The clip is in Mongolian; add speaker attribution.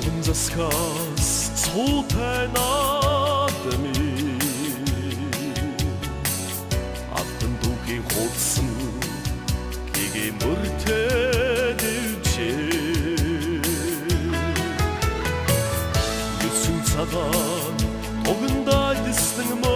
Speaker 1: 혼자스가스 소태나더미 아픈 두기 호츠 기기 머태들지 유승차가 독은 다 있는 뭐